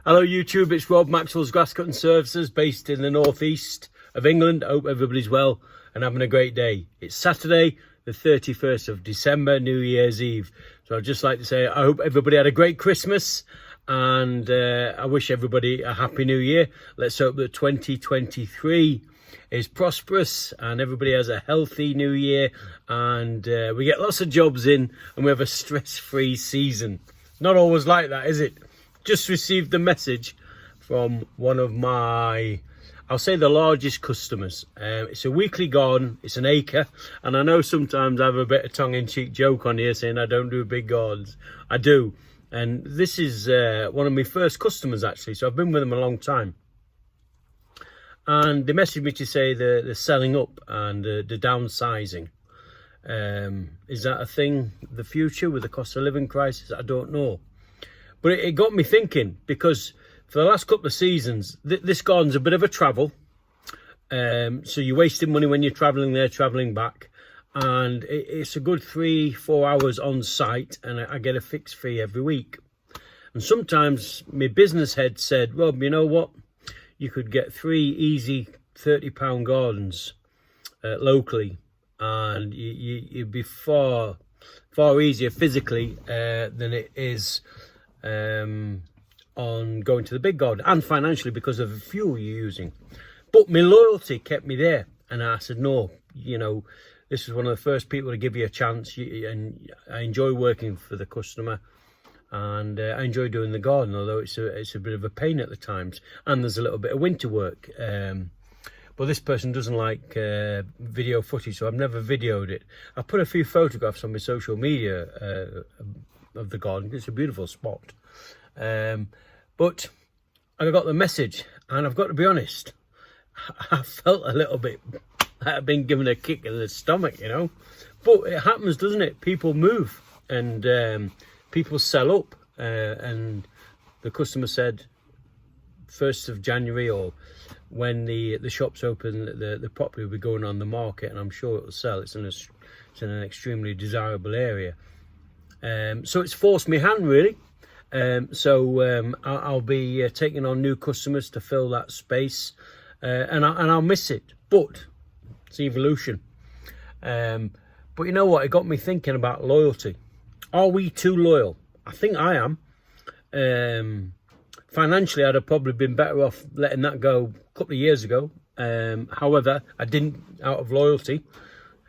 Hello YouTube, it's Rob, Maxwells Grass Cutting Services, based in the northeast of England. I hope everybody's well and having a great day. It's Saturday, the 31st of December, New Year's Eve. So I'd just like to say I hope everybody had a great Christmas and I wish everybody a happy new year. Let's hope that 2023 is prosperous and everybody has a healthy new year and we get lots of jobs in and we have a stress-free season. Not always like that, is it? Just received a message from one of my, I'll say the largest customers. It's a weekly garden, it's an acre, and I know sometimes I have a bit of tongue-in-cheek joke on here saying I don't do big gardens. I do, and this is one of my first customers actually, so I've been with them a long time. And they messaged me to say they're selling up and the downsizing. Is that a thing, the future with the cost of living crisis? I don't know. But it got me thinking, because for the last couple of seasons, this garden's a bit of a travel. So you're wasting money when you're travelling there, travelling back. And it's a good 3-4 hours on site, and I get a fixed fee every week. And sometimes my business head said, Rob, you know what? You could get 3 easy £30 gardens locally, and you'd be far easier physically than it is on going to the big garden, and financially because of the fuel you're using. But my loyalty kept me there, and I said, no, you know, this is one of the first people to give you a chance, and I enjoy working for the customer, and I enjoy doing the garden, although it's a bit of a pain at the times, and there's a little bit of winter work. But this person doesn't like video footage, so I've never videoed it. I put a few photographs on my social media of the garden. It's a beautiful spot. But I got the message, and I've got to be honest, I felt a little bit like I've been given a kick in the stomach, you know. But it happens, doesn't it? People move, and people sell up, and the customer said 1st of January, or when the shops open, the property will be going on the market, and I'm sure it will sell. It's in an extremely desirable area. So it's forced me hand, really. I'll be taking on new customers to fill that space, and I'll miss it, but it's evolution. But you know what, it got me thinking about loyalty. Are we too loyal? I think I am. Financially, I'd have probably been better off letting that go a couple of years ago. However, I didn't out of loyalty.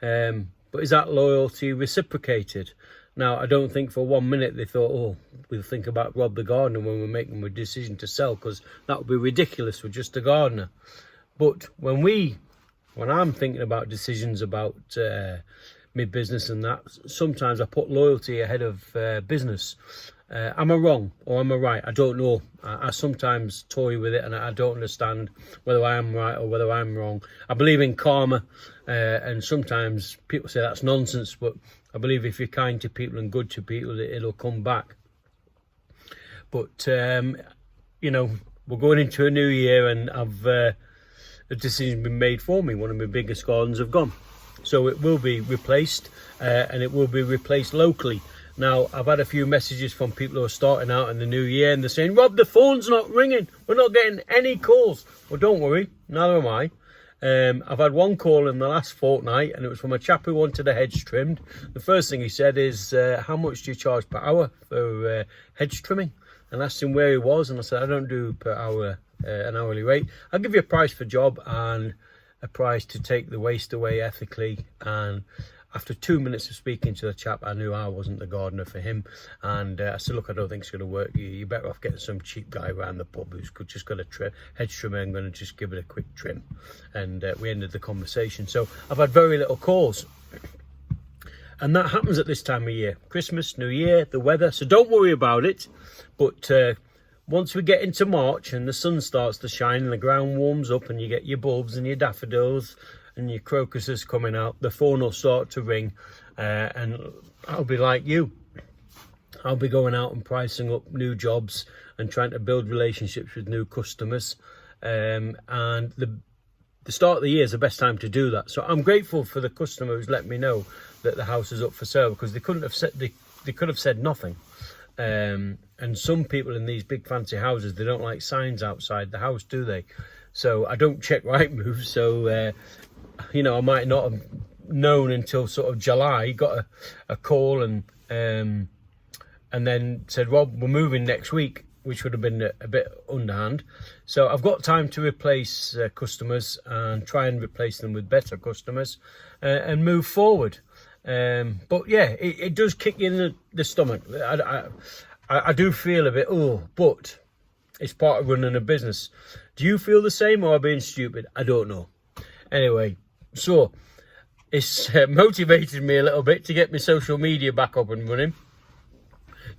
But is that loyalty reciprocated? Now, I don't think for 1 minute they thought, oh, we'll think about Rob the gardener when we're making a decision to sell, because that would be ridiculous for just a gardener. But when I'm thinking about decisions about my business and that, sometimes I put loyalty ahead of business. Am I wrong or am I right? I don't know. I sometimes toy with it, and I don't understand whether I am right or whether I'm wrong. I believe in karma, and sometimes people say that's nonsense, but I believe if you're kind to people and good to people, it'll come back. But you know, we're going into a new year, and a decision been made for me. One of my biggest gardens have gone, so it will be replaced, and it will be replaced locally. Now, I've had a few messages from people who are starting out in the new year, and they're saying, Rob, the phone's not ringing. We're not getting any calls. Well, don't worry, neither am I. I've had one call in the last fortnight, and it was from a chap who wanted a hedge trimmed. The first thing he said is, how much do you charge per hour for hedge trimming? And I asked him where he was, and I said, I don't do per hour an hourly rate. I'll give you a price for job and a price to take the waste away ethically. And after 2 minutes of speaking to the chap, I knew I wasn't the gardener for him. And I said, look, I don't think it's going to work. You're better off getting some cheap guy around the pub who's just got a hedge trimmer and going to just give it a quick trim. And we ended the conversation. So I've had very little calls. And that happens at this time of year. Christmas, New Year, the weather. So don't worry about it. But once we get into March and the sun starts to shine and the ground warms up and you get your bulbs and your daffodils and your crocuses coming out, the phone will start to ring, and I'll be like you. I'll be going out and pricing up new jobs and trying to build relationships with new customers, and the start of the year is the best time to do that. So I'm grateful for the customer who's let me know that the house is up for sale, because they couldn't have said, they could have said nothing. And some people in these big fancy houses, they don't like signs outside the house, do they? So I don't check Rightmove, so you know, I might not have known until sort of July. Got a call and then said, well, we're moving next week, which would have been a bit underhand. So I've got time to replace customers and try and replace them with better customers and move forward. But yeah, it does kick you in the stomach. I do feel a bit, but it's part of running a business. Do you feel the same, or am I being stupid? I don't know. Anyway, so it's motivated me a little bit to get my social media back up and running,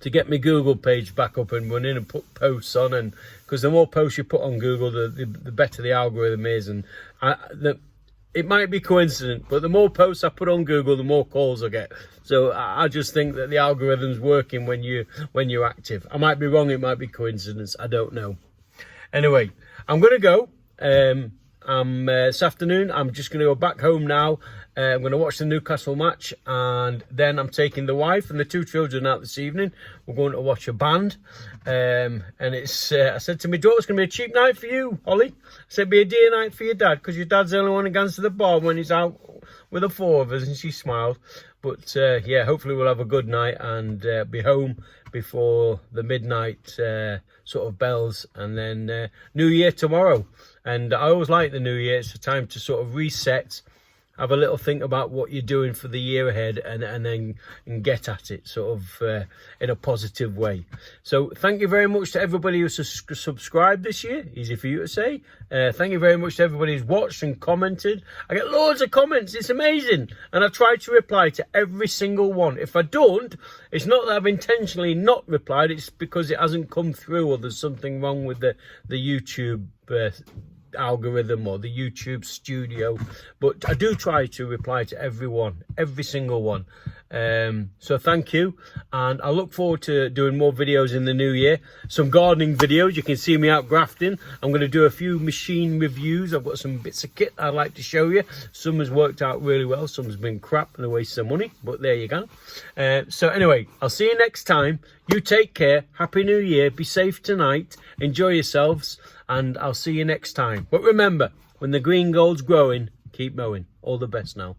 to get my Google page back up and running and put posts on, and because the more posts you put on Google, the better the algorithm is. And it might be coincident, but the more posts I put on Google, the more calls I get. So I just think that the algorithm's working when you're active. I might be wrong, it might be coincidence, I don't know. Anyway, I'm gonna go. This afternoon I'm just going to go back home now. I'm going to watch the Newcastle match, and then I'm taking the wife and the 2 children out this evening. We're going to watch a band, and it's I said to my daughter, it's going to be a cheap night for you, Holly. I said, be a dear night for your dad, because your dad's the only one who goes to the bar when he's out with the 4 of us. And she smiled. But yeah, hopefully we'll have a good night and be home before the midnight sort of bells, and then New Year tomorrow. And I always like the New Year. It's a time to sort of reset, have a little think about what you're doing for the year ahead, and then get at it sort of in a positive way. So thank you very much to everybody who subscribed this year. Easy for you to say. Thank you very much to everybody who's watched and commented. I get loads of comments. It's amazing. And I try to reply to every single one. If I don't, it's not that I've intentionally not replied. It's because it hasn't come through, or there's something wrong with the YouTube algorithm or the YouTube studio. But I do try to reply to everyone, every single one. So thank you, and I look forward to doing more videos in the new year. Some gardening videos. You can see me out grafting. I'm going to do a few machine reviews. I've got some bits of kit I'd like to show you. Some has worked out really well, some has been crap and a waste of money, but there you go. So anyway, I'll see you next time. You take care. Happy New Year. Be safe tonight. Enjoy yourselves, and I'll see you next time. But remember, when the green gold's growing, keep mowing. All the best now.